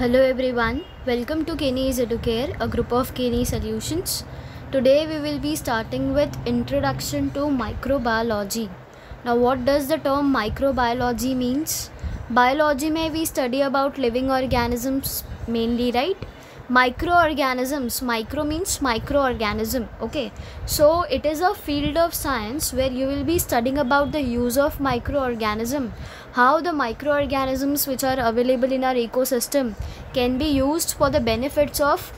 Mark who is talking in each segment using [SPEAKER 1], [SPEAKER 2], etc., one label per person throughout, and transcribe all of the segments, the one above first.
[SPEAKER 1] Hello everyone, welcome to Kenny's Educare, a group of Kenny Solutions. Today we will be starting with Introduction to Microbiology. Now what does the term microbiology means? Biology may we study about living organisms mainly, right? Microorganisms, micro means microorganism, okay? So it is a field of science where you will be studying about the use of microorganism, how the microorganisms which are available in our ecosystem can be used for the benefits of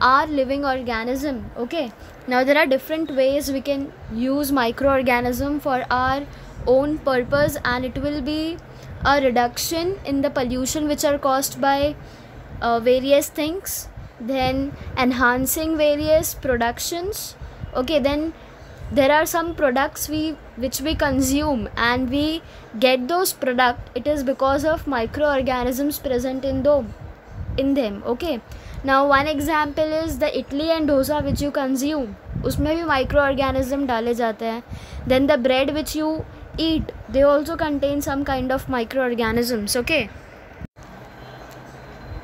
[SPEAKER 1] our living organism. Okay, now there are different ways we can use microorganism for our own purpose, and it will be a reduction in the pollution which are caused by various things, then enhancing various productions. Okay, then there are some products which we consume and we get those product, it is because of microorganisms present in them. Okay, now one example is the idli and dosa which you consume, उसमें भी microorganism डाले जाते हैं. Then the bread which you eat, they also contain some kind of microorganisms. Okay,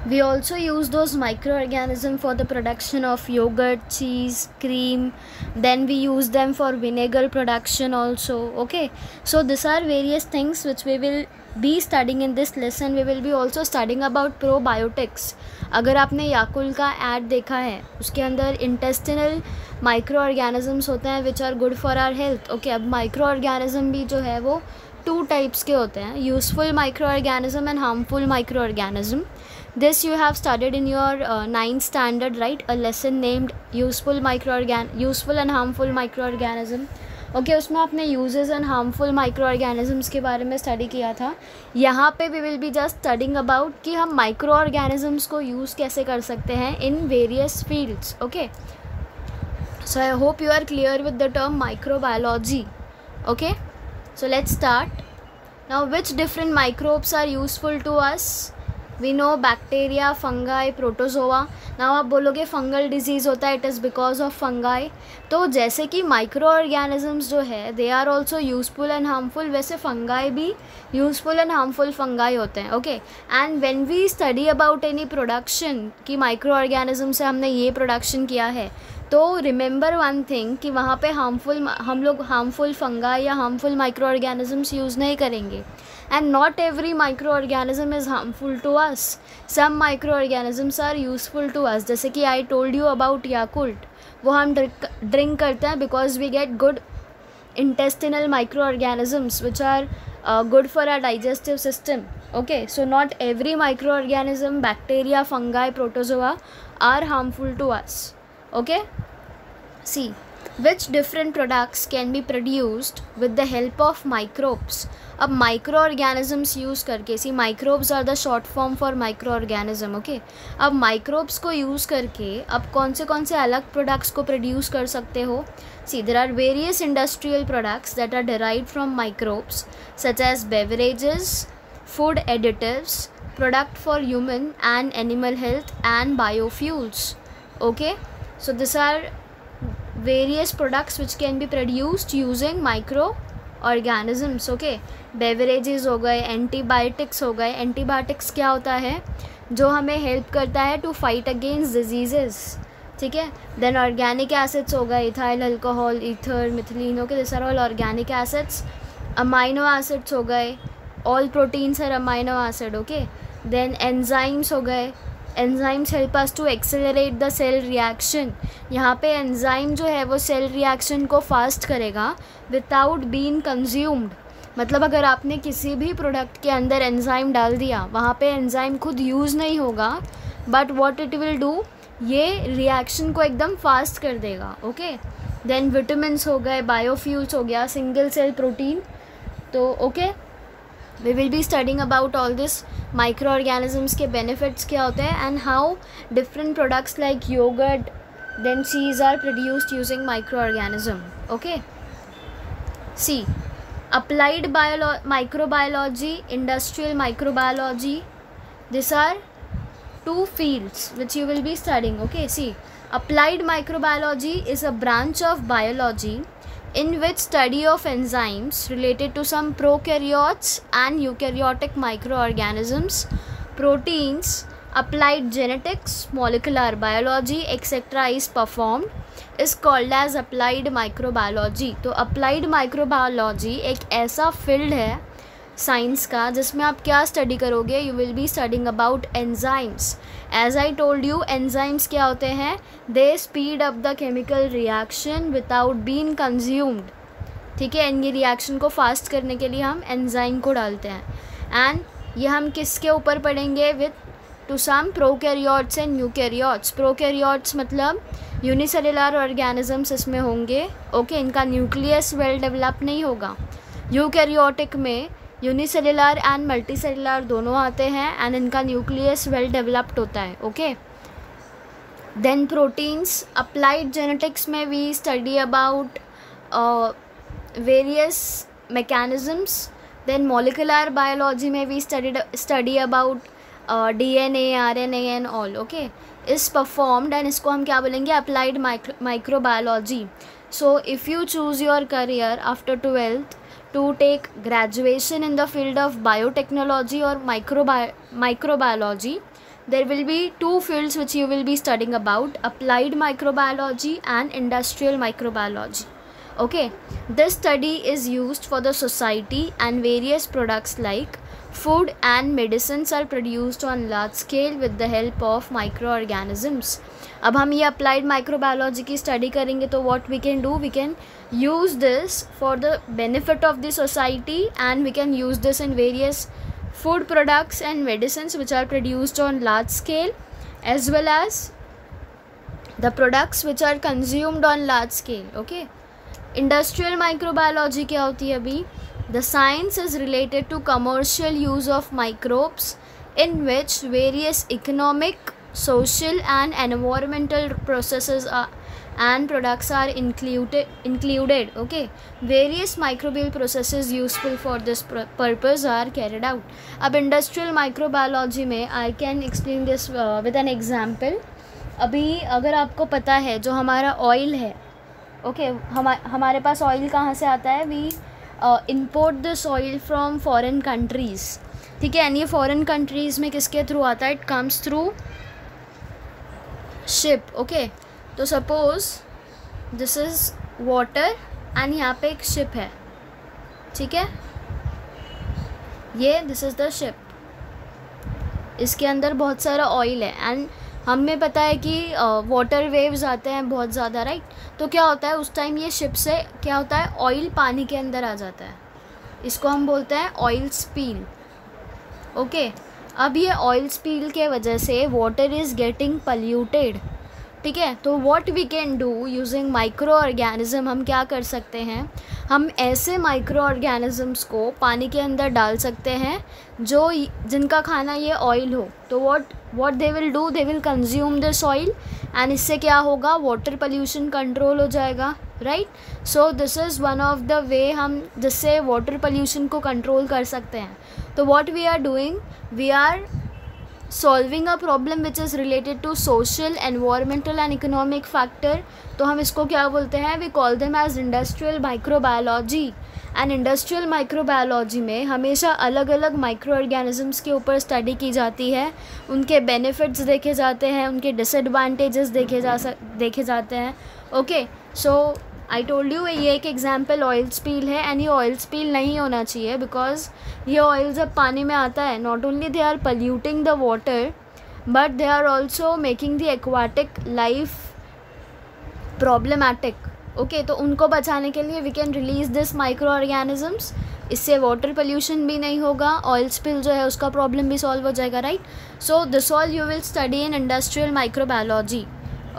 [SPEAKER 1] we also use those microorganisms for the production of yogurt, cheese, cream. Then we use them for vinegar production also. Okay, so these are various things which we will be studying in this lesson. We will be also studying about probiotics. अगर आपने याकुल का add देखा है, उसके अंदर intestinal micro organisms होते हैं which are good for our health. Okay, अब माइक्रो ऑर्गेनिज्म भी जो है वो 2 टाइप्स के होते हैं, useful micro organism and harmful micro organism. This you have studied in your 9th standard, right? A lesson named useful and harmful microorganism. Okay, उसमें आपने uses and harmful microorganisms के बारे में स्टडी किया था. यहाँ पे we will be just studying about कि हम microorganisms को use कैसे कर सकते हैं in various fields. Okay, so I hope you are clear with the term microbiology. Okay, so let's start. Now, which different microbes are useful to us? We know bacteria, fungi, protozoa. Now आप बोलोगे fungal disease होता है, it is because of fungi. तो जैसे कि micro organisms जो है they are also useful and harmful, वैसे फंगाई भी यूजफुल एंड हार्मफुल फंगाई होते हैं. Okay, and when we study about any production कि माइक्रो ऑर्गेनिज्म से हमने ये प्रोडक्शन किया है, तो रिमेंबर वन थिंग कि वहाँ पे हम लोग हार्मफुल फंगाई या हार्मफुल माइक्रो ऑर्गेनिजम्स यूज़ नहीं करेंगे. And not every microorganism is harmful to us. Some microorganisms are useful to us. जैसे कि I told you about Yakult, वो हम drink करते हैं because we get good intestinal microorganisms which are good for our digestive system. Okay, so not every microorganism, bacteria, fungi, protozoa are harmful to us. Okay, see, which different products can be produced with the help of microbes. अब micro organisms use करके, see microbes are the short form for micro organism. Okay, अब microbes को use करके अब कौन से अलग products को प्रोड्यूस कर सकते हो. See, there are various industrial products that are derived from microbes such as beverages, food additives, product for human and animal health and biofuels. Okay, so these are various products which can be produced using microorganisms. Okay, beverages हो गए, antibiotics हो गए. Antibiotics क्या होता है? जो हमें help करता है टू फाइट अगेंस्ट डिजीजेस. ठीक है, देन ऑर्गेनिक एसिड्स हो गए, ethyl alcohol, ether, methylene. Okay, this are all organic acids. Amino acids हो गए, all proteins are amino acid. Okay, then enzymes हो गए. Enzymes help us to accelerate the cell reaction. यहाँ पे enzyme जो है वो सेल रिएक्शन को फास्ट करेगा विदाउट बीइंग कंज्यूम्ड. मतलब अगर आपने किसी भी प्रोडक्ट के अंदर एंजाइम डाल दिया, वहाँ पे एंजाइम खुद यूज़ नहीं होगा, but what it will do, ये रिएक्शन को एकदम फास्ट कर देगा. ओके, देन विटामिन्स हो गए, बायोफ्यूल्स हो गया, सिंगल सेल प्रोटीन. तो okay, we will be studying about all this microorganisms के benefits क्या होते हैं and how different products like yogurt then cheese are produced using microorganism. Okay, see, applied microbiology, industrial microbiology, these are 2 fields which you will be studying. Okay, see, applied microbiology is a branch of biology in which study of enzymes related to some prokaryotes and eukaryotic microorganisms, proteins, applied genetics, molecular biology etc. is performed is called as applied microbiology. तो applied microbiology एक ऐसा field है science का जिसमें आप क्या study करोगे, you will be studying about enzymes. As I told you, enzymes क्या होते हैं, they speed up the chemical reaction without being consumed. ठीक है, इन ये रिएक्शन को फास्ट करने के लिए हम एंजाइम को डालते हैं. एंड ये हम किसके ऊपर पढ़ेंगे, with to some prokaryotes and eukaryotes. Prokaryotes मतलब यूनिसेलुलर ऑर्गेनिजम्स इसमें होंगे. ओके, इनका न्यूक्लियस वेल डेवलप नहीं होगा. यूकैरियोटिक में यूनिसेलुलर एंड मल्टीसेलुलर दोनों आते हैं एंड इनका न्यूक्लियस वेल डेवलप्ड होता है. Okay, then proteins. Applied genetics में we study about various mechanisms. Then molecular biology में we study about DNA, RNA and all. Okay, is performed and इसको हम क्या बोलेंगे, applied microbiology. So if you choose your career after 12th to take graduation in the field of biotechnology or microbiology, there will be two fields which you will be studying about, applied microbiology and industrial microbiology. Okay, this study is used for the society and various products like food and medicines are produced on large scale with the help of microorganisms. अब हम ये applied microbiology की study करेंगे तो what we can do, we can use this for the benefit of the society and we can use this in various food products and medicines which are produced on large scale as well as the products which are consumed on large scale. Okay, industrial microbiology क्या होती है अभी, the science is related to commercial use of microbes in which various economic, social and environmental processes and products are included. Okay, various microbial processes useful for this purpose are carried out. अब industrial microbiology में I can explain this with an example. अभी अगर आपको पता है जो हमारा oil है, ओके, हमारे पास ऑयल कहाँ से आता है, we import this oil from foreign countries. ठीक है, एंड ये फॉरेन कंट्रीज़ में किसके थ्रू आता है, it comes through ship. Okay, तो suppose this is water and यहाँ पे एक शिप है. ठीक है, ये दिस इज़ द शिप, इसके अंदर बहुत सारा ऑयल है एंड हमें पता है कि वाटर वेव्स आते हैं बहुत ज़्यादा, राइट. तो क्या होता है उस टाइम, ये शिप से क्या होता है, ऑयल पानी के अंदर आ जाता है. इसको हम बोलते हैं ऑयल स्पील. ओके, अब ये ऑयल स्पील के वजह से वाटर इज़ गेटिंग पल्यूटेड. ठीक है, तो what we can do using micro organism, हम क्या कर सकते हैं, हम ऐसे माइक्रो ऑर्गेनिजम्स को पानी के अंदर डाल सकते हैं जो जिनका खाना ये ऑयल हो. तो what they will do, they will consume this oil and इससे क्या होगा, वाटर पोल्यूशन कंट्रोल हो जाएगा, right. So this is one of the way हम जिससे वाटर पोल्यूशन को कंट्रोल कर सकते हैं. तो what we are doing, we are solving a problem which is related to social, environmental and economic factor. तो हम इसको क्या बोलते हैं, we call them as industrial microbiology. And industrial microbiology में हमेशा अलग अलग माइक्रो ऑर्गेनिजम्स के ऊपर स्टडी की जाती है, उनके बेनिफिट्स देखे जाते हैं, उनके डिसएडवांटेजेस देखे जाते हैं. Okay, so I told you ये एक एग्जाम्पल ऑयल स्पील है एंड ये ऑयल स्पील नहीं होना चाहिए बिकॉज ये ऑयल जब पानी में आता है, not only they are polluting the water but they are also making the aquatic life problematic. Okay, तो उनको बचाने के लिए we can release this micro organisms. इससे वाटर पोल्यूशन भी नहीं होगा, ऑयल स्पिल जो है उसका प्रॉब्लम भी सॉल्व हो जाएगा, right. So this all you will study in industrial microbiology.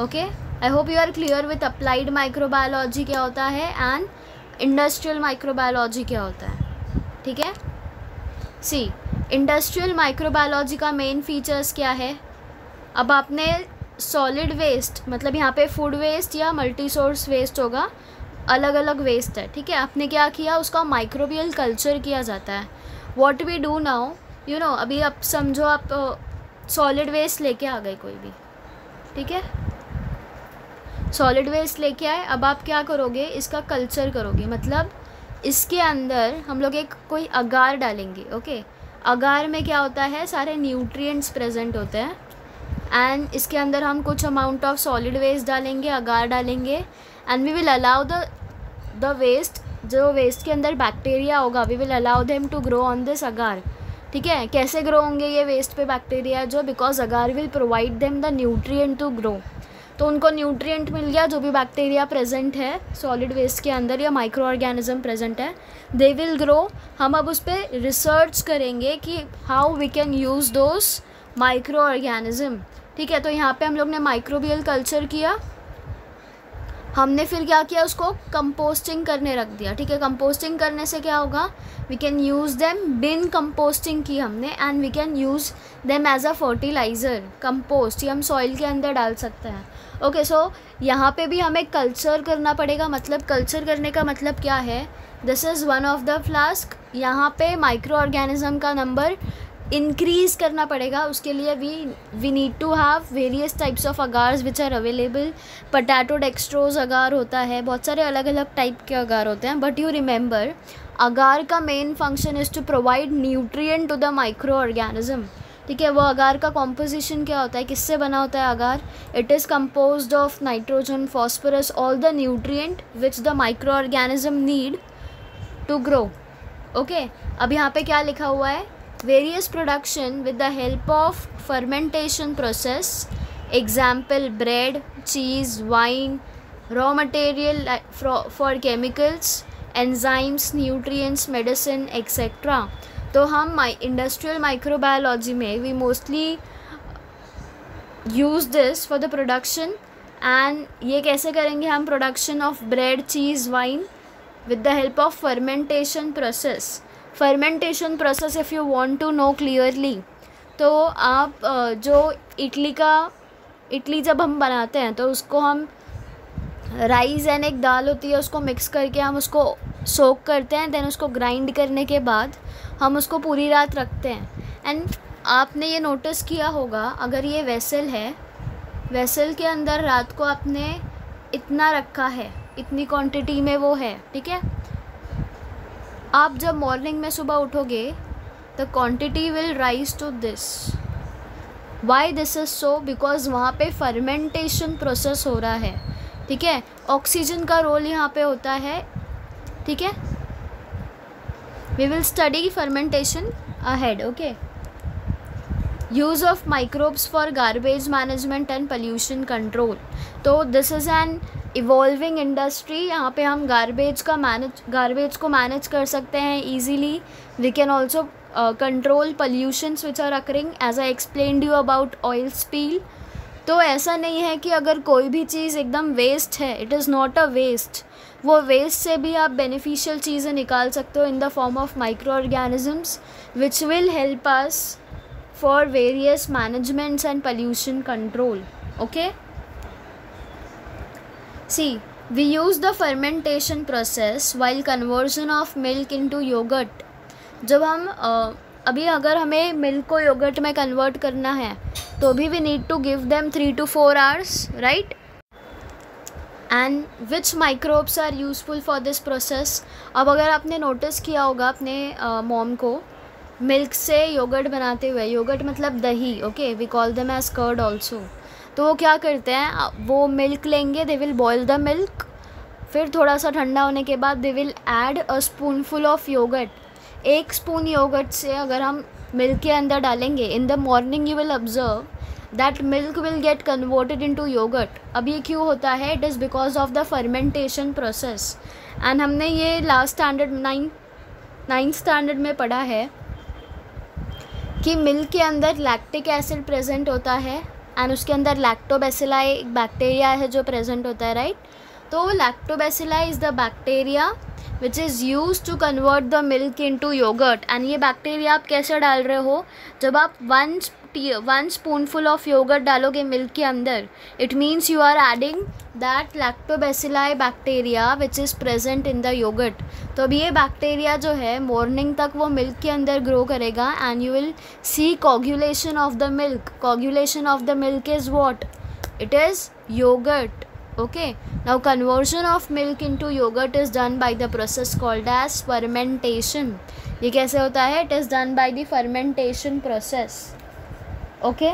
[SPEAKER 1] Okay, I hope you are clear with applied microbiology क्या होता है एंड इंडस्ट्रियल माइक्रोबायोलॉजी क्या होता है. ठीक है, सी इंडस्ट्रियल माइक्रोबायोलॉजी का मेन फीचर्स क्या है. अब आपने सॉलिड वेस्ट, मतलब यहाँ पे फूड वेस्ट या मल्टी सोर्स वेस्ट होगा, अलग अलग वेस्ट है. ठीक है, आपने क्या किया, उसका माइक्रोबियल कल्चर किया जाता है. What we do now, you know, अभी आप समझो आप सॉलिड वेस्ट लेके आ गए कोई भी. ठीक है, सॉलिड वेस्ट लेके आए, अब आप क्या करोगे, इसका कल्चर करोगे. मतलब इसके अंदर हम लोग एक कोई अगार डालेंगे. ओके, अगार में क्या होता है, सारे न्यूट्रिएंट्स प्रेजेंट होते हैं. एंड इसके अंदर हम कुछ अमाउंट ऑफ सॉलिड वेस्ट डालेंगे, अगार डालेंगे, and we will allow the waste, जो वेस्ट के अंदर बैक्टीरिया होगा, we will allow them to grow on this agar. ठीक है, कैसे ग्रो होंगे ये वेस्ट पे बैक्टीरिया जो, because agar will provide them the nutrient to grow. तो उनको न्यूट्रिएंट मिल गया, जो भी बैक्टीरिया प्रेजेंट है सॉलिड वेस्ट के अंदर या माइक्रो ऑर्गेनिज्म प्रेजेंट है, दे विल ग्रो। हम अब उस पर रिसर्च करेंगे कि how we can use those micro organism. ठीक है, तो यहाँ पे हम लोग ने माइक्रोबियल कल्चर किया, हमने फिर क्या किया, उसको कंपोस्टिंग करने रख दिया। ठीक है, कंपोस्टिंग करने से क्या होगा, we can use them, bin composting की हमने, and we can use them as a fertiliser. Compost ये हम सॉइल के अंदर डाल सकते हैं। ओके, सो यहाँ पे भी हमें कल्चर करना पड़ेगा। मतलब कल्चर करने का मतलब क्या है, this is one of the flask. यहाँ पे माइक्रो ऑर्गेनिज्म का नंबर इंक्रीज़ करना पड़ेगा, उसके लिए we need to have various types of agars which are available. Potato dextrose agar होता है, बहुत सारे अलग अलग टाइप के अगार होते हैं, बट यू रिमेंबर अगार का main function is to provide nutrient to the micro organism. ठीक है, वो अगार का कॉम्पोजिशन क्या होता है, किससे बना होता है agar, it is composed of nitrogen, phosphorus, all the nutrient which the micro organism need to grow. Okay, अब यहाँ पे क्या लिखा हुआ है, various production with the help of fermentation process, example bread, cheese, wine, raw material for chemicals, enzymes, nutrients, medicine, etc. तो हम industrial microbiology में we mostly use this for the production, and ये कैसे करेंगे हम, production of bread, cheese, wine with the help of fermentation process। Fermentation process if you want to know clearly, तो आप जो इडली जब हम बनाते हैं तो उसको हम राइस एंड एक दाल होती है, उसको मिक्स करके हम उसको सोक करते हैं, देन उसको ग्राइंड करने के बाद हम उसको पूरी रात रखते हैं। एंड आपने ये नोटिस किया होगा, अगर ये वेसल है, वेसल के अंदर रात को आपने इतना रखा है, इतनी क्वांटिटी में वो है। ठीक है, आप जब मॉर्निंग में सुबह उठोगे the quantity will rise to this. Why this is so, because वहाँ पे फर्मेंटेशन प्रोसेस हो रहा है। ठीक है, ऑक्सीजन का रोल यहाँ पे होता है। ठीक है, we will study fermentation ahead. Okay, use of microbes for garbage management and pollution control. तो this is an evolving industry. यहाँ पे हम गार्बेज को मैनेज कर सकते हैं easily. We can also control pollutions which are occurring, as I explained you about oil spill. तो ऐसा नहीं है कि अगर कोई भी चीज़ एकदम वेस्ट है, it is not a waste. वो वेस्ट से भी आप बेनिफिशियल चीज़ें निकाल सकते हो in the form of micro organisms which will help us for various managements and pollution control. Okay, see, we use the fermentation process while conversion of milk into yogurt। जब हम अभी अगर हमें मिल्क को योगर्ट में convert करना है तो भी we need to give them 3 to 4 hours, right? And which microbes are useful for this process? अब अगर आपने नोटिस किया होगा अपने मॉम को मिल्क से योगर्ट बनाते हुए, योगर्ट मतलब दही, okay, we call them as curd also. तो वो क्या करते हैं, वो मिल्क लेंगे, they will boil the milk, फिर थोड़ा सा ठंडा होने के बाद they will add a spoonful of yoghurt. 1 spoon yoghurt से अगर हम मिल्क के अंदर डालेंगे, in the morning you will observe that milk will get converted into yoghurt. अब ये क्यों होता है, it is because of the fermentation process. And हमने ये लास्ट स्टैंडर्ड 9th स्टैंडर्ड में पढ़ा है कि मिल्क के अंदर लैक्टिक एसिड प्रेजेंट होता है एंड उसके अंदर लैक्टोबैसिलाई एक बैक्टीरिया है जो प्रेजेंट होता है, राइट? तो lactobacilli is the bacteria which is use to convert the milk into yogurt. And ये बैक्टीरिया आप कैसे डाल रहे हो, जब आप 1 स्पूनफुल ऑफ योगर्ट डालोगे मिल्क के अंदर, it means you are adding that lactobacilli bacteria which is present in the yogurt. तो अब ये बैक्टीरिया जो है मॉर्निंग तक वो मिल्क के अंदर ग्रो करेगा and you will see coagulation of the milk. Coagulation of the milk is what, it is yogurt. Okay, now conversion of milk into yogurt is done by the process called as fermentation। ये कैसे होता है, it is done by the fermentation process। Okay,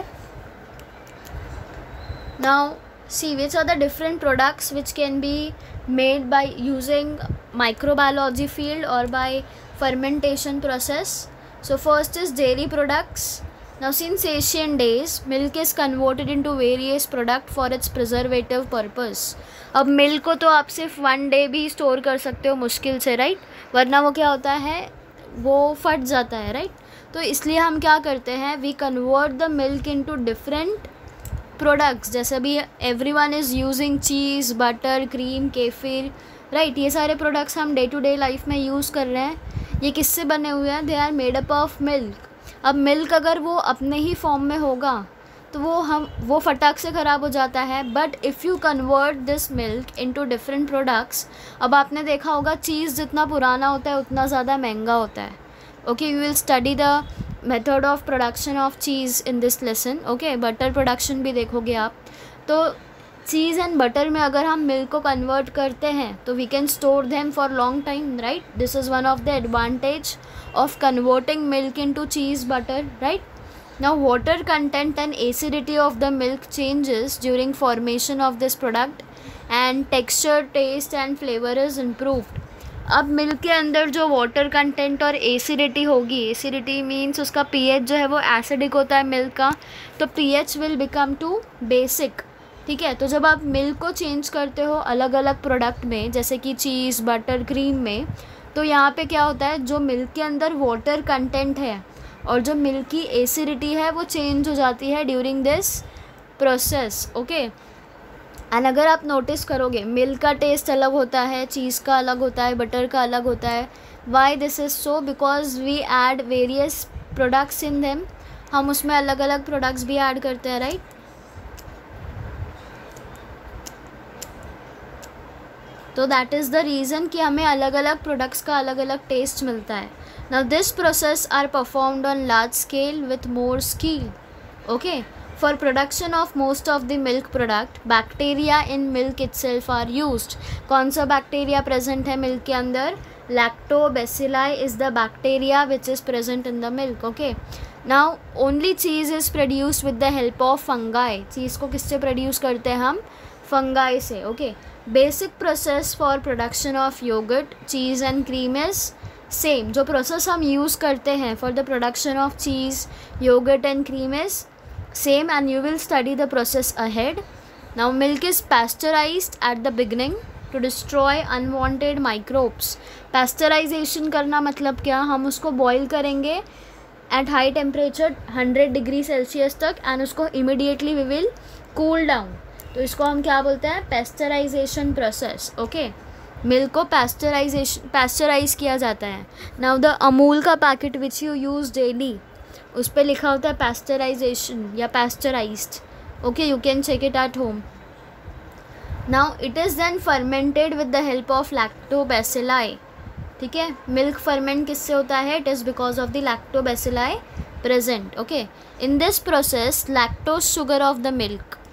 [SPEAKER 1] Now, see which are the different products which can be made by using microbiology field or by fermentation process. So first is dairy products. Now since ancient days, milk is converted into various product for its preservative purpose. अब milk को तो आप सिर्फ 1 day भी store कर सकते हो मुश्किल से, राइट, वरना वो क्या होता है, वो फट जाता है, राइट. तो इसलिए हम क्या करते हैं, we convert the milk into different products. जैसे अभी everyone is using cheese, butter, cream, kefir, right. ये सारे प्रोडक्ट्स हम डे टू डे लाइफ में यूज़ कर रहे हैं. ये किससे बने हुए हैं, they are made up of milk. अब मिल्क अगर वो अपने ही फॉर्म में होगा तो वो फटाक से ख़राब हो जाता है. But if you convert this milk into different products, अब आपने देखा होगा चीज़ जितना पुराना होता है उतना ज़्यादा महंगा होता है. Okay, you will study the method of production of cheese in this lesson. Okay, butter production भी देखोगे आप. तो चीज़ एंड बटर में अगर हम मिल्क को कन्वर्ट करते हैं तो we can store them for long time, right. This is one of the advantage of converting milk into cheese, butter, right. Now water content and acidity of the milk changes during formation of this product and texture, taste and flavor is improved. अब milk के अंदर जो water content और acidity होगी, acidity means उसका pH जो है वो एसिडिक होता है मिल्क का, तो pH will become too basic. ठीक है, तो जब आप मिल्क को चेंज करते हो अलग अलग प्रोडक्ट में, जैसे कि चीज़, बटर, क्रीम में, तो यहाँ पे क्या होता है, जो मिल्क के अंदर वाटर कंटेंट है और जो मिल्क की एसिडिटी है वो चेंज हो जाती है during this process. Okay, and अगर आप नोटिस करोगे मिल्क का टेस्ट अलग होता है, चीज़ का अलग होता है, बटर का अलग होता है. Why this is so, because we add various products in them. हम उसमें अलग अलग प्रोडक्ट्स भी ऐड करते हैं, राइट. तो दैट इज़ द रीज़न कि हमें अलग अलग प्रोडक्ट्स का अलग अलग टेस्ट मिलता है. Now this process are performed on large scale with more skill. Okay, for production of most of the milk product, bacteria in milk itself are used. कौन सा बैक्टीरिया प्रेजेंट है मिल्क के अंदर, lactobacilli is the bacteria which is present in the milk. Okay, now only cheese is produced with the help of fungi. Cheese को किससे produce करते हैं हम, फंगाई से. Okay, basic process for production of yogurt, cheese and cream is same. जो process हम use करते हैं for the production of cheese, yogurt and cream is same and you will study the process ahead. Now milk is pasteurized at the beginning to destroy unwanted microbes. Pasteurization करना मतलब क्या, हम उसको boil करेंगे at high temperature 100 degree Celsius तक and उसको immediately we will cool down. तो इसको हम क्या बोलते हैं, पैस्चराइजेशन प्रोसेस. ओके, मिल्क को पैस्चराइज किया जाता है. नाउ द अमूल का packet which you use daily, उस पर लिखा होता है पैस्चराइजेशन या pasteurised. Okay, you can check it at home. Now it is then fermented with the help of lactobacilli. ठीक है, मिल्क फर्मेंट किससे होता है, it is because of the lactobacilli present. Okay, in this process lactose sugar of the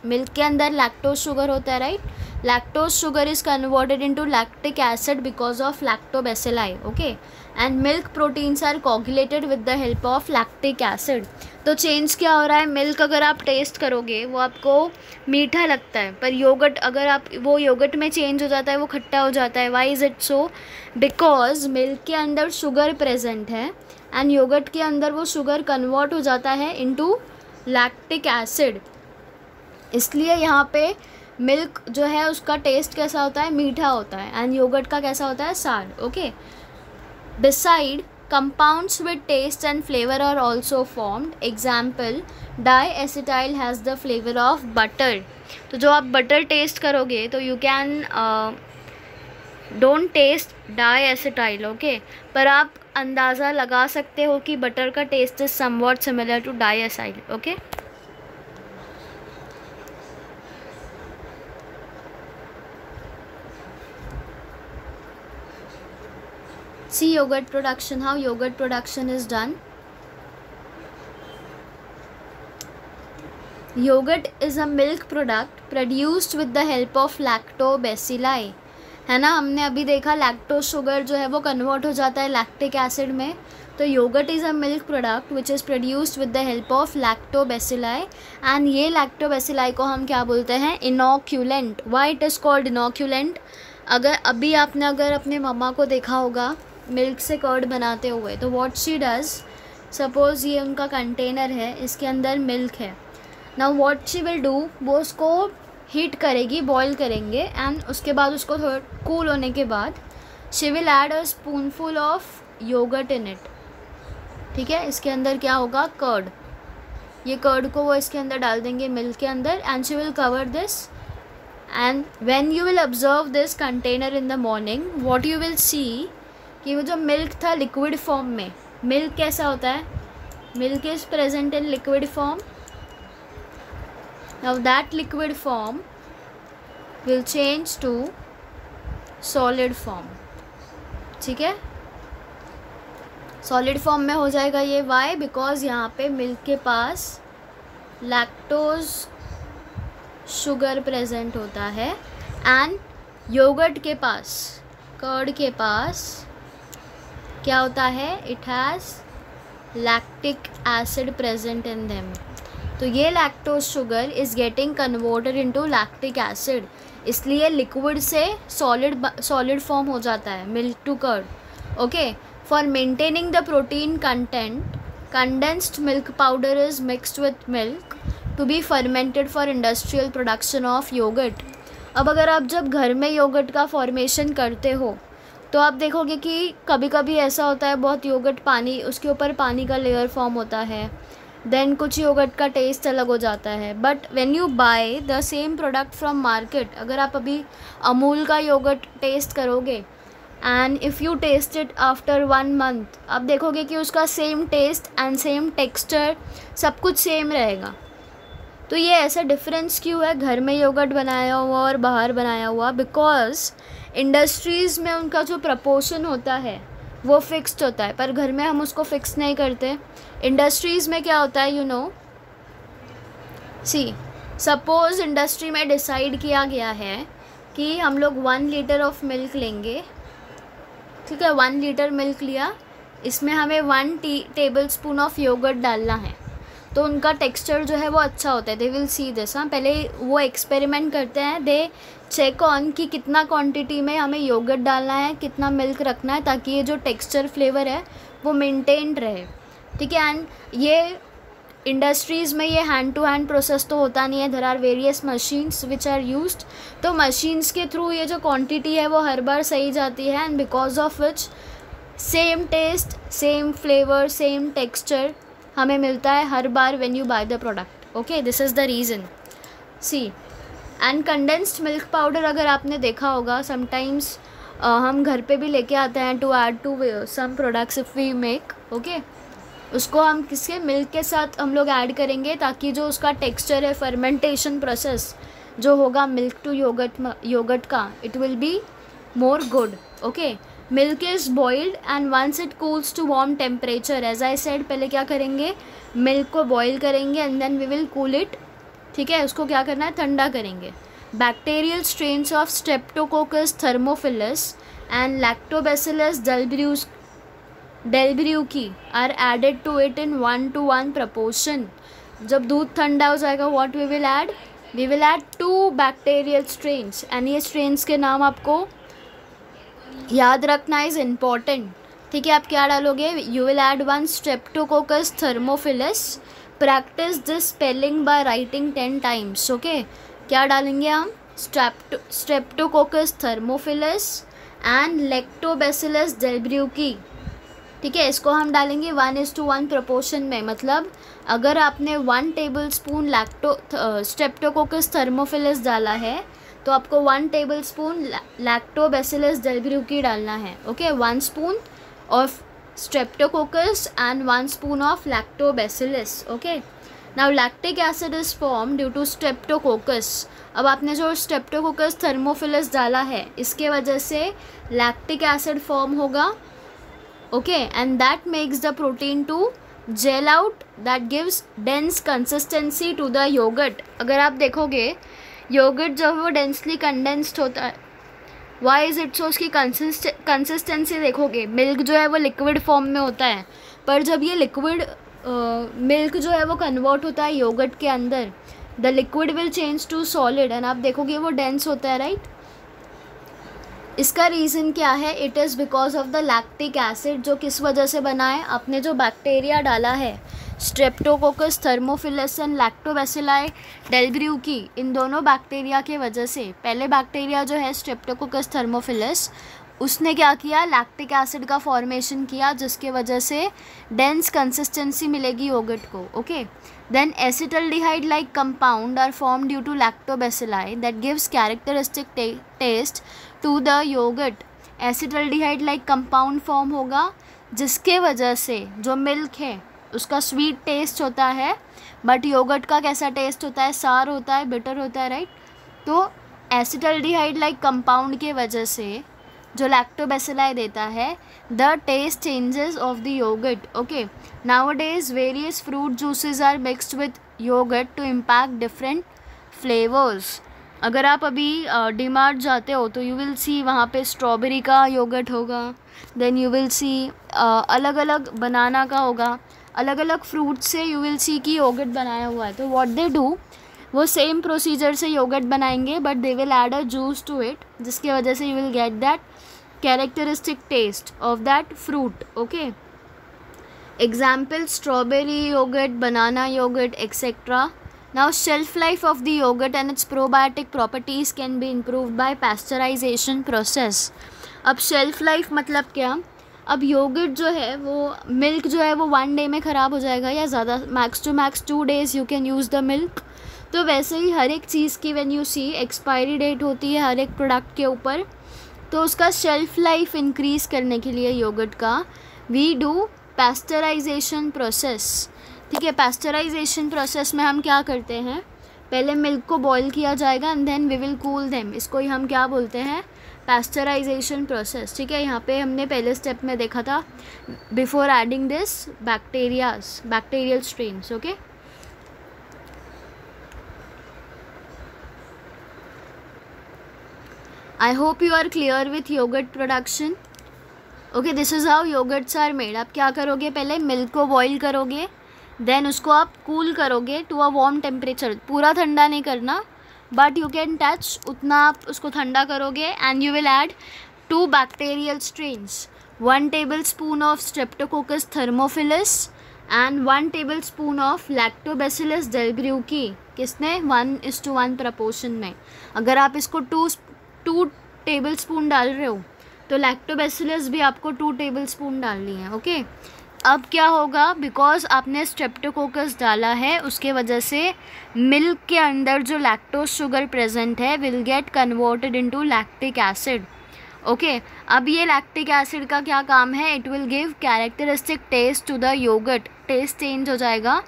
[SPEAKER 1] milk के अंदर lactose sugar होता है, राइट. Lactose sugar is converted into lactic acid because of lactobacilli. Okay, and milk proteins are coagulated with the help of lactic acid. तो change क्या हो रहा है, मिल्क अगर आप टेस्ट करोगे वो आपको मीठा लगता है, पर योगर्ट अगर आप वो योगर्ट में चेंज हो जाता है, वो खट्टा हो जाता है. Why is it so, because milk के अंदर शुगर प्रेजेंट है एंड योगर्ट के अंदर वो शुगर कन्वर्ट हो जाता है इनटू लैक्टिक एसिड. इसलिए यहाँ पे मिल्क जो है उसका टेस्ट कैसा होता है, मीठा होता है, एंड योगर्ट का कैसा होता है, सार. Okay, beside compounds with taste and flavor are also formed. Example, diacetyl has the flavor of butter. तो जो आप बटर टेस्ट करोगे तो you can don't taste diacetyl. Okay, पर आप अंदाज़ा लगा सकते हो कि बटर का taste is somewhat similar to diacetyl. Okay, see yogurt production, how yogurt production is done. Yogurt is a milk product produced with the help of lactobacilli. है ना, हमने अभी देखा लैक्टोज शुगर जो है वो कन्वर्ट हो जाता है लैक्टिक एसिड में. तो yogurt is a milk product which is produced with the help of lactobacilli, and ये लैक्टोबैसिलाई को हम क्या बोलते हैं, inoculant. Why it is called inoculant? अगर अपने मम्मा को देखा होगा मिल्क से कर्ड बनाते हुए, तो व्हाट शी डज, सपोज़ ये उनका कंटेनर है, इसके अंदर मिल्क है. Now what she will do, वो उसको हीट करेगी, बॉईल करेंगे, एंड उसके बाद उसको थोड़ा कूल होने के बाद she will add a spoonful of yogurt in it. ठीक है, इसके अंदर क्या होगा, कर्ड. ये कर्ड को वो इसके अंदर डाल देंगे मिल्क के अंदर, and she will cover this. And when you will observe this container in the morning, what you will सी कि वो जो मिल्क था लिक्विड फॉर्म में, मिल्क कैसा होता है, milk is present in liquid form. Now that liquid form will change to solid form. ठीक है, सॉलिड फॉर्म में हो जाएगा ये. वाई? बिकॉज यहाँ पे मिल्क के पास लैक्टोज शुगर प्रेजेंट होता है, एंड योगर्ट के पास, कर्ड के पास क्या होता है, it has lactic acid present in them. तो ये lactose sugar is getting converted into lactic acid, इसलिए लिक्विड से सॉलिड फॉर्म हो जाता है milk to curd. Okay, for maintaining the protein content, condensed milk powder is mixed with milk to be fermented for industrial production of yogurt. अब अगर आप जब घर में योगर्ट का फॉर्मेशन करते हो, तो आप देखोगे कि कभी कभी ऐसा होता है, बहुत योगर्ट पानी, उसके ऊपर पानी का लेयर फॉर्म होता है, देन कुछ योगर्ट का टेस्ट अलग हो जाता है. But when you buy the same product from market, अगर आप अभी अमूल का योगर्ट टेस्ट करोगे, and if you taste it after 1 month, आप देखोगे कि उसका same taste and same texture सब कुछ सेम रहेगा. तो ये ऐसा डिफरेंस क्यों है घर में योगर्ट बनाया हुआ और बाहर बनाया हुआ? बिकॉज इंडस्ट्रीज़ में उनका जो प्रपोर्शन होता है वो फिक्स्ड होता है, पर घर में हम उसको फिक्स नहीं करते. इंडस्ट्रीज़ में क्या होता है, you know, see suppose industry में डिसाइड किया गया है कि हम लोग 1 लीटर ऑफ मिल्क लेंगे. ठीक है, 1 लीटर मिल्क लिया, इसमें हमें 1 टेबल स्पून ऑफ योगर्ट डालना है, तो उनका टेक्सचर जो है वो अच्छा होता है. They will see this. हाँ, पहले वो एक्सपेरिमेंट करते हैं, दे चेक ऑन कि कितना क्वांटिटी में हमें योगर्ट डालना है, कितना मिल्क रखना है, ताकि ये जो टेक्सचर फ्लेवर है वो मेंटेन्ड रहे. ठीक है, एंड ये इंडस्ट्रीज़ में ये हैंड टू हैंड प्रोसेस तो होता नहीं है, there are various machines which are used. तो मशीन्स के थ्रू ये जो क्वांटिटी है वो हर बार सही जाती है, and because of which same taste, same flavour, same texture हमें मिलता है हर बार when you buy the product. Okay, this is the reason. See, and condensed milk powder अगर आपने देखा होगा, समटाइम्स हम घर पे भी लेके आते हैं to add to some products if we make. Okay, उसको हम किसके, मिल्क के साथ हम लोग ऐड करेंगे, ताकि जो उसका टेक्सचर है, फर्मेंटेशन प्रोसेस जो होगा मिल्क टू योगर्ट का, it will be more good. Okay, milk is boiled and once it cools to warm temperature, as I said, पहले क्या करेंगे, मिल्क को बॉईल करेंगे and then we will cool it. ठीक है, उसको क्या करना है, ठंडा करेंगे. Bacterial strains of streptococcus thermophilus and lactobacillus delbrueckii are added to it in 1:1 proportion. जब दूध ठंडा हो जाएगा, what we will add, we will add 2 bacterial strains, and ये स्ट्रेन्स के नाम आपको याद रखना इज़ इम्पॉर्टेंट. ठीक है, आप क्या डालोगे, you will add 1 Streptococcus thermophilus. Practice this spelling by writing 10 times. Okay, क्या डालेंगे हम, स्ट्रेप्टोकोकस थर्मोफिलस एंड लैक्टोबैसिलस डेल्ब्रूकी. ठीक है, इसको हम डालेंगे 1:1 proportion में. मतलब अगर आपने 1 टेबल स्पून स्ट्रेप्टोकोकस थर्मोफिलस डाला है, तो आपको 1 टेबल स्पून लैक्टोबैसिलस डेल्ब्रूकी डालना है. Okay, 1 spoon of streptococcus and 1 spoon of lactobacillus. Okay, now lactic acid is form due to streptococcus. अब आपने जो स्ट्रेप्टोकोकस थर्मोफिलस डाला है, इसके वजह से लैक्टिक एसिड फॉर्म होगा. Okay, and that makes the protein to gel out, that gives dense consistency to the yogurt. अगर आप देखोगे योगर्ट जो है वो डेंसली कंडेंस्ड होता है, वाई इज़ इट सो? उसकी कंसिस्टेंसी देखोगे, मिल्क जो है वो लिक्विड फॉर्म में होता है, पर जब ये लिक्विड मिल्क जो है वो कन्वर्ट होता है योगर्ट के अंदर, the liquid will change to solid and आप देखोगे वो डेंस होता है, राइट? इसका रीज़न क्या है? It is because of the lactic acid, जो किस वजह से बना है? आपने जो बैक्टीरिया डाला है, स्ट्रेप्टोकोकस थर्मोफिलस एंड लैक्टोबैसिलाई डेल्ब्रूकी, इन दोनों बैक्टीरिया के वजह से। पहले बैक्टीरिया जो है स्ट्रेप्टोकोकस थर्मोफिलस, उसने क्या किया? लैक्टिक एसिड का फॉर्मेशन किया, जिसके वजह से डेंस कंसिस्टेंसी मिलेगी योगर्ट को। Okay, then acetaldehyde like compound are form due to lactobacilli that gives characteristic taste to the yogurt. Acetaldehyde like compound form होगा, जिसके वजह से जो मिल्क है उसका स्वीट टेस्ट होता है, बट योगर्ट का कैसा टेस्ट होता है? सार होता है, बिटर होता है, राइट? तो एसिटल्डिहाइड लाइक कंपाउंड के वजह से जो लैक्टोबैसिलाई देता है, the taste changes of the yogurt. Okay, nowadays various fruit juices are mixed with yogurt to impact different flavours. अगर आप अभी डीमार्ट जाते हो तो यू विल सी वहाँ पे स्ट्रॉबेरी का योगर्ट होगा, देन यू विल सी अलग अलग बनाना का होगा, अलग अलग फ्रूट से यू विल सी कि योगर्ट बनाया हुआ है। तो व्हाट दे डू, वो सेम प्रोसीजर से योगर्ट बनाएंगे, but they will add a juice to it, जिसकी वजह से you will get that characteristic taste of that fruit. Okay, example strawberry yogurt, banana yogurt, etcetera. Now shelf life of the yogurt and its probiotic properties can be improved by pasteurization process. अब shelf life मतलब क्या? अब yogurt जो है वो, milk जो है वो 1 डे में ख़राब हो जाएगा या ज़्यादा, max to max 2 days you can use the milk. तो वैसे ही हर एक चीज़ की when you see expiry date होती है हर एक प्रोडक्ट के ऊपर, तो उसका शेल्फ लाइफ इंक्रीज़ करने के लिए योगर्ट का वी डू पास्चराइजेशन प्रोसेस। ठीक है, पास्चराइजेशन प्रोसेस में हम क्या करते हैं? पहले मिल्क को बॉईल किया जाएगा and then we will cool them. इसको ही हम क्या बोलते हैं? Pasteurisation process. ठीक है, यहाँ पे हमने पहले स्टेप में देखा था before adding this bacterial strains. Okay, I hope you are clear with yogurt production. Okay, this is how yogurts are made. आप क्या करोगे? पहले मिल्क को बॉईल करोगे, देन उसको आप कूल करोगे टू अ वार्म टेम्परेचर। पूरा ठंडा नहीं करना, बट यू कैन टच, उतना आप उसको ठंडा करोगे and you will add 2 bacterial strains, 1 tablespoon of streptococcus thermophilus and 1 tablespoon of lactobacillus delbrueckii. किसने? 1:1 प्रपोर्शन में। अगर आप इसको 2 tablespoon डाल रहे हो तो लैक्टोबैसिलस भी आपको 2 tablespoon डालनी है। ओके, अब क्या होगा? बिकॉज आपने स्ट्रेप्टोकोकस डाला है, उसके वजह से मिल्क के अंदर जो लैक्टोज शुगर प्रेजेंट है will get converted into lactic acid. Okay, अब ये लैक्टिक एसिड का क्या काम है? It will give characteristic taste to the yogurt. Taste change हो जाएगा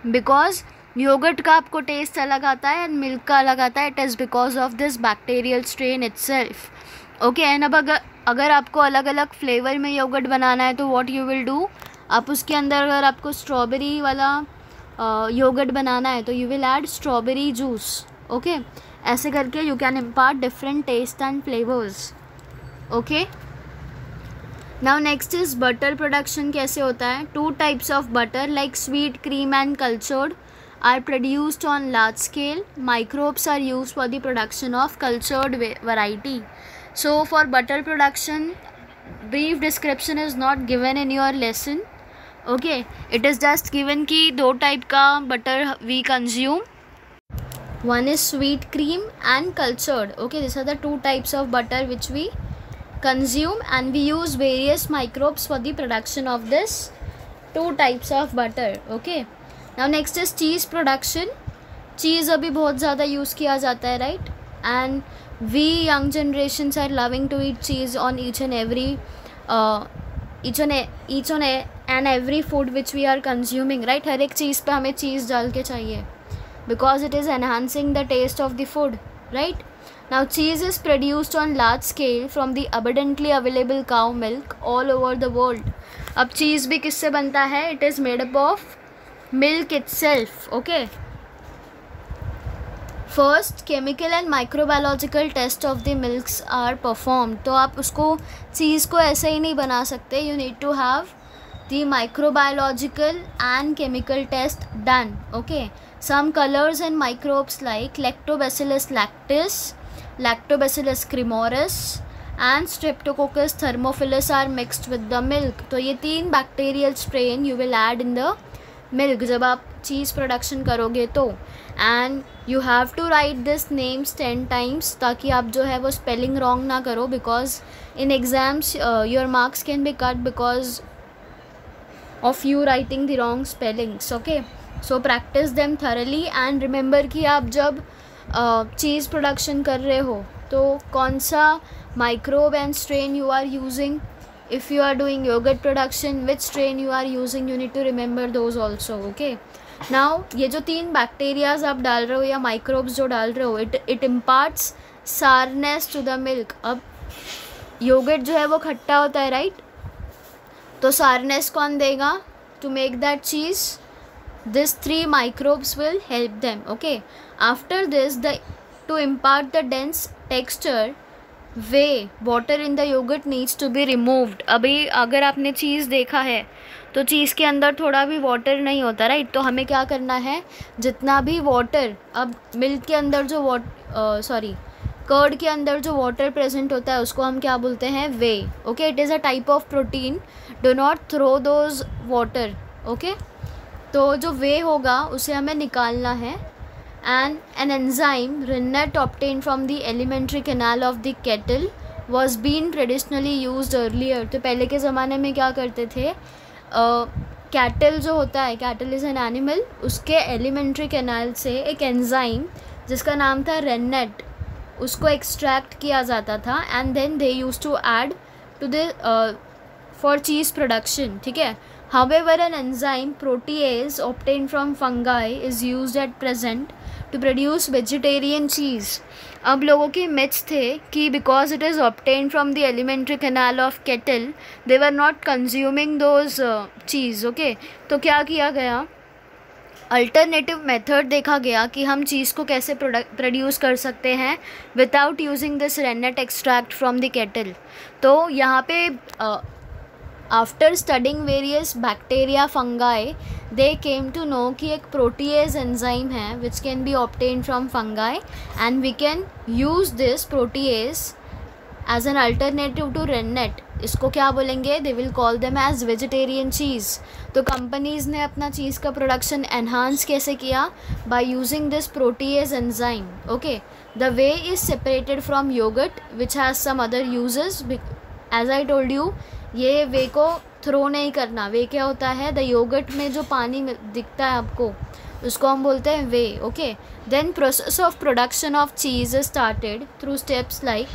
[SPEAKER 1] बिकॉज योगर्ट का आपको टेस्ट अलग आता है एंड मिल्क का अलग आता है। It is because of this bacterial strain itself. Okay, and अब अगर आपको अलग अलग फ्लेवर में योगर्ट बनाना है तो व्हाट यू विल डू, आप उसके अंदर अगर आपको स्ट्रॉबेरी वाला योगर्ट बनाना है तो you will add strawberry juice. Okay, ऐसे करके you can impart different taste and flavours. Okay, now next is butter production. कैसे होता है? 2 types of butter like sweet cream and cultured are produced on large scale. Microbes are used for the production of cultured variety. So for butter production, brief description is not given in your lesson. Okay, it is just given कि 2 type का butter we consume. One is sweet cream and cultured. Okay, these are the 2 types of butter which we consume and we use various microbes for the production of this 2 types of butter. Okay. Now next is cheese production. चीज़ अभी बहुत ज़्यादा use किया जाता है, right? And we young generations are loving to eat cheese on each and every food which we are consuming, right? हर एक चीज़ पे हमें चीज़ डाल के चाहिए because it is enhancing the taste of the food, right? Now cheese is produced on large scale from the abundantly available cow milk all over the world. अब चीज़ भी किससे बनता है? It is made up of milk itself. Okay, first chemical and microbiological test of the milks are perform. तो आप उसको चीज़ को ऐसे ही नहीं बना सकते. You need to have the microbiological and chemical test done. Okay. Some colours and microbes like lactobacillus lactis, lactobacillus cremoris and streptococcus thermophilus are mixed with the milk. तो ये 3 bacterial strain you will add in the milk जब आप cheese production करोगे तो. And you have to write this names 10 times ताकि आप जो है वो स्पेलिंग रॉन्ग ना करो, because in exams your marks can be cut because of you writing the wrong spellings. Okay. So practice them thoroughly and remember कि आप जब चीज़ प्रोडक्शन कर रहे हो तो कौन सा microbe and strain you are using. If you are doing yogurt production, which strain you are using, you need to remember those also. Okay. Now ये जो 3 बैक्टीरियाज आप डाल रहे हो या माइक्रोब्स जो डाल रहे हो, it imparts sourness to the milk. अब योगर्ट जो है वो खट्टा होता है, राइट? तो सारनेस कौन देगा to make that cheese? This 3 microbes will help them. Okay. After this to impart the dense texture whey water in the yogurt needs to be removed. अभी अगर आपने चीज़ देखा है तो चीज़ के अंदर थोड़ा भी वाटर नहीं होता, राइट? तो हमें क्या करना है, जितना भी वाटर अब मिल्क के अंदर जो कर्ड के अंदर जो वाटर प्रेजेंट होता है उसको हम क्या बोलते हैं? Whey. Okay. It is a type of protein. Do not throw those water. Okay. तो जो वे होगा उसे हमें निकालना है. And an enzyme rennet obtained from the alimentary canal of the cattle was being traditionally used earlier. तो पहले के ज़माने में क्या करते थे, कैटल जो होता है, कैटल इज़ एन एनिमल, उसके एलिमेंट्री कैनाल से एक एंजाइम जिसका नाम था रेन्नेट, उसको एक्सट्रैक्ट किया जाता था and then they use to add to the for cheese production. ठीक है. However, an enzyme protease obtained from fungi is used at present to produce vegetarian cheese. अब लोगों के myths थे कि because it is obtained from the alimentary canal of cattle, they were not consuming those cheese. Okay. तो क्या किया गया, alternative method देखा गया कि हम चीज़ को कैसे प्रोड्यूस कर सकते हैं without using this rennet extract from the cattle. तो यहाँ पे after studying various bacteria fungi they came to know कि एक प्रोटीएज एंजाइम है which can be obtain from fungi and we can use this protease as an alternative to rennet. इसको क्या बोलेंगे, they will call them as vegetarian cheese. तो companies ने अपना चीज़ का प्रोडक्शन एनहांस कैसे किया, by using this protease enzyme. Okay. The whey is separated from yogurt which has some other uses. As I told you, ये whey को throw नहीं करना. वे क्या होता है, द योगर्ट में जो पानी दिखता है आपको उसको हम बोलते हैं whey. Okay. Then process of production of cheese started through steps like,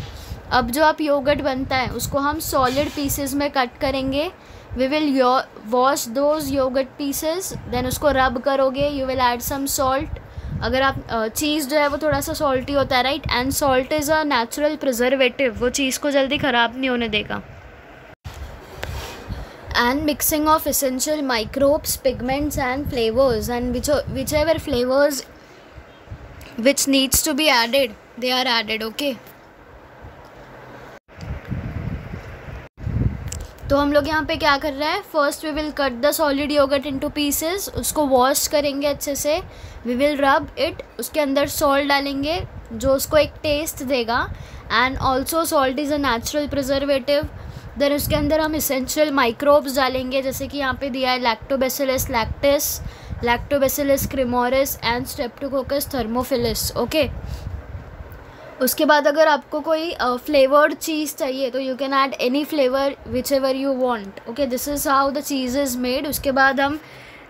[SPEAKER 1] अब जो आप योगर्ट बनता है उसको हम सॉलिड पीसेस में कट करेंगे. We will wash those yogurt pieces, then उसको रब करोगे. You will add some salt. अगर आप चीज़ जो है वो थोड़ा सा सॉल्टी होता है, right? And salt is a natural preservative, वो चीज़ को जल्दी ख़राब नहीं होने देगा. And mixing of essential microbes, pigments and flavors, and whichever flavors which needs to be added, they are added. Okay. तो हम लोग यहाँ पे क्या कर रहे हैं, first we will cut the solid yogurt into pieces, उसको वॉश करेंगे अच्छे से. वी विल रब इट, उसके अंदर सॉल्ट डालेंगे जो उसको एक टेस्ट देगा. And also salt is a natural preservative. Then उसके अंदर हम इसेंशियल माइक्रोब्स डालेंगे, जैसे कि यहाँ पे दिया है lactobacillus lactis, lactobacillus cremoris and streptococcus thermophilus. Okay. उसके बाद अगर आपको कोई फ्लेवर्ड चीज़ चाहिए तो you can add any flavour which ever you want. Okay. This is how the cheese is made. उसके बाद हम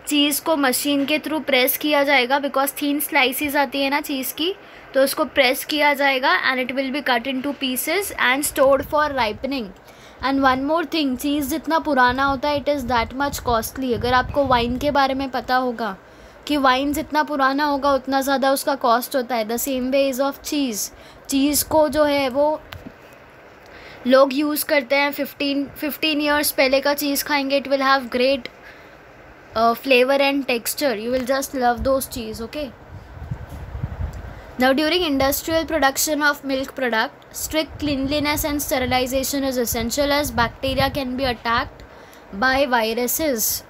[SPEAKER 1] चीज़ को मशीन के थ्रू प्रेस किया जाएगा, बिकॉज थीन स्लाइसिस आती है ना चीज़ की, तो उसको प्रेस किया जाएगा and it will be cut in to pieces and stored for ripening. And one more thing, cheese जितना पुराना होता है it is that much costly. अगर आपको वाइन के बारे में पता होगा कि वाइन जितना पुराना होगा उतना ज़्यादा उसका कॉस्ट होता है. The same way is of cheese को जो है वो लोग यूज़ करते हैं. 15 ईयर्स पहले का चीज़ खाएंगे, it will have great flavour and texture. You will just love those cheese. Okay. Now, during industrial production of milk product, strict cleanliness and sterilization is essential as bacteria can be attacked by viruses.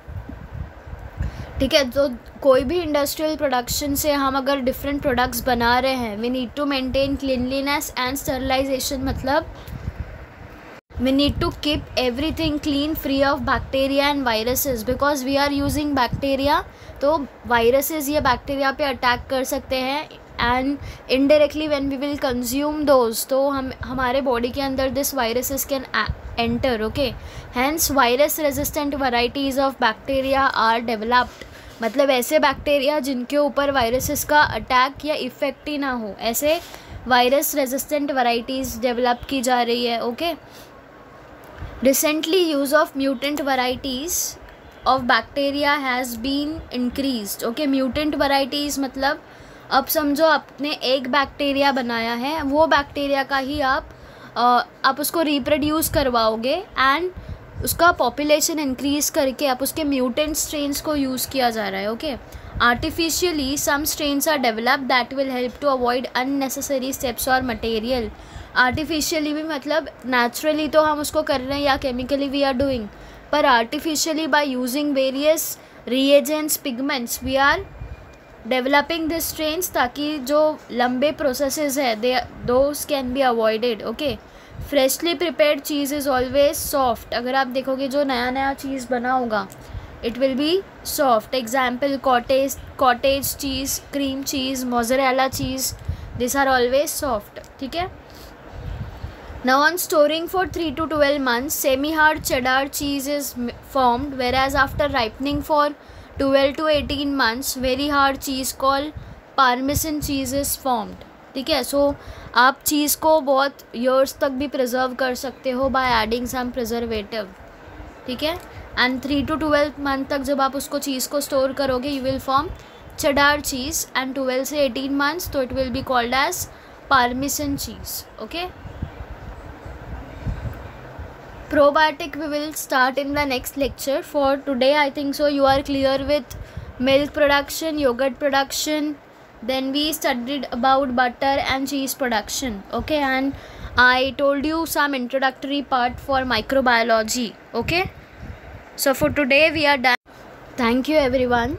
[SPEAKER 1] ठीक है, तो कोई भी industrial production से हम अगर different products बना रहे हैं, we need to maintain cleanliness and sterilisation, मतलब we need to keep everything clean, free of bacteria and viruses, because we are using bacteria, तो viruses ये bacteria पे attack कर सकते हैं and indirectly when we will consume those, तो हमारे body के अंदर this viruses can enter. Okay, hence virus resistant varieties of bacteria are developed. मतलब ऐसे बैक्टीरिया जिनके ऊपर वायरसेस का अटैक या इफेक्ट ही ना हो, ऐसे वायरस रेजिस्टेंट वैरायटीज़ डेवलप की जा रही है. Okay, Recently, use of mutant varieties of bacteria has been increased. Okay, mutant varieties मतलब अब समझो आपने एक बैक्टीरिया बनाया है, वो बैक्टीरिया का ही आप उसको रिप्रोड्यूस करवाओगे एंड उसका पॉपुलेशन इंक्रीज करके आप उसके म्यूटेंट स्ट्रेन्स को यूज़ किया जा रहा है. Okay, artificially some strains are developed that will help to avoid unnecessary steps और मटेरियल. आर्टिफिशियली भी मतलब नेचुरली तो हम उसको कर रहे हैं या केमिकली वी आर डूइंग, पर artificially by using various reagents, pigments, we are developing this strains ताकि जो लंबे प्रोसेसेस है those can be avoided. Okay, freshly prepared cheese is always soft. अगर आप देखोगे जो नया चीज़ बना होगा it will be soft. Example cottage cheese, cream cheese, mozzarella cheese, this are always soft. ठीक है. Now on storing for 3 to 12 months, semi-hard cheddar cheese is formed, whereas after ripening for 12 to 18 months, very hard cheese called parmesan cheese is formed. ठीक है, सो आप चीज़ को बहुत years तक भी preserve कर सकते हो बाय एडिंग सम प्रिजर्वेटिव. ठीक है, एंड 3 to 12 मंथ तक जब आप उसको चीज़ को स्टोर करोगे you will form cheddar cheese, एंड 12 से 18 months तो it will be called as parmesan cheese. Okay, probiotic we will start in the next lecture. For today I think so you are clear with milk production, yogurt production, then we studied about butter and cheese production. Okay, and I told you some introductory part for microbiology. Okay, so for today we are done. Thank you everyone.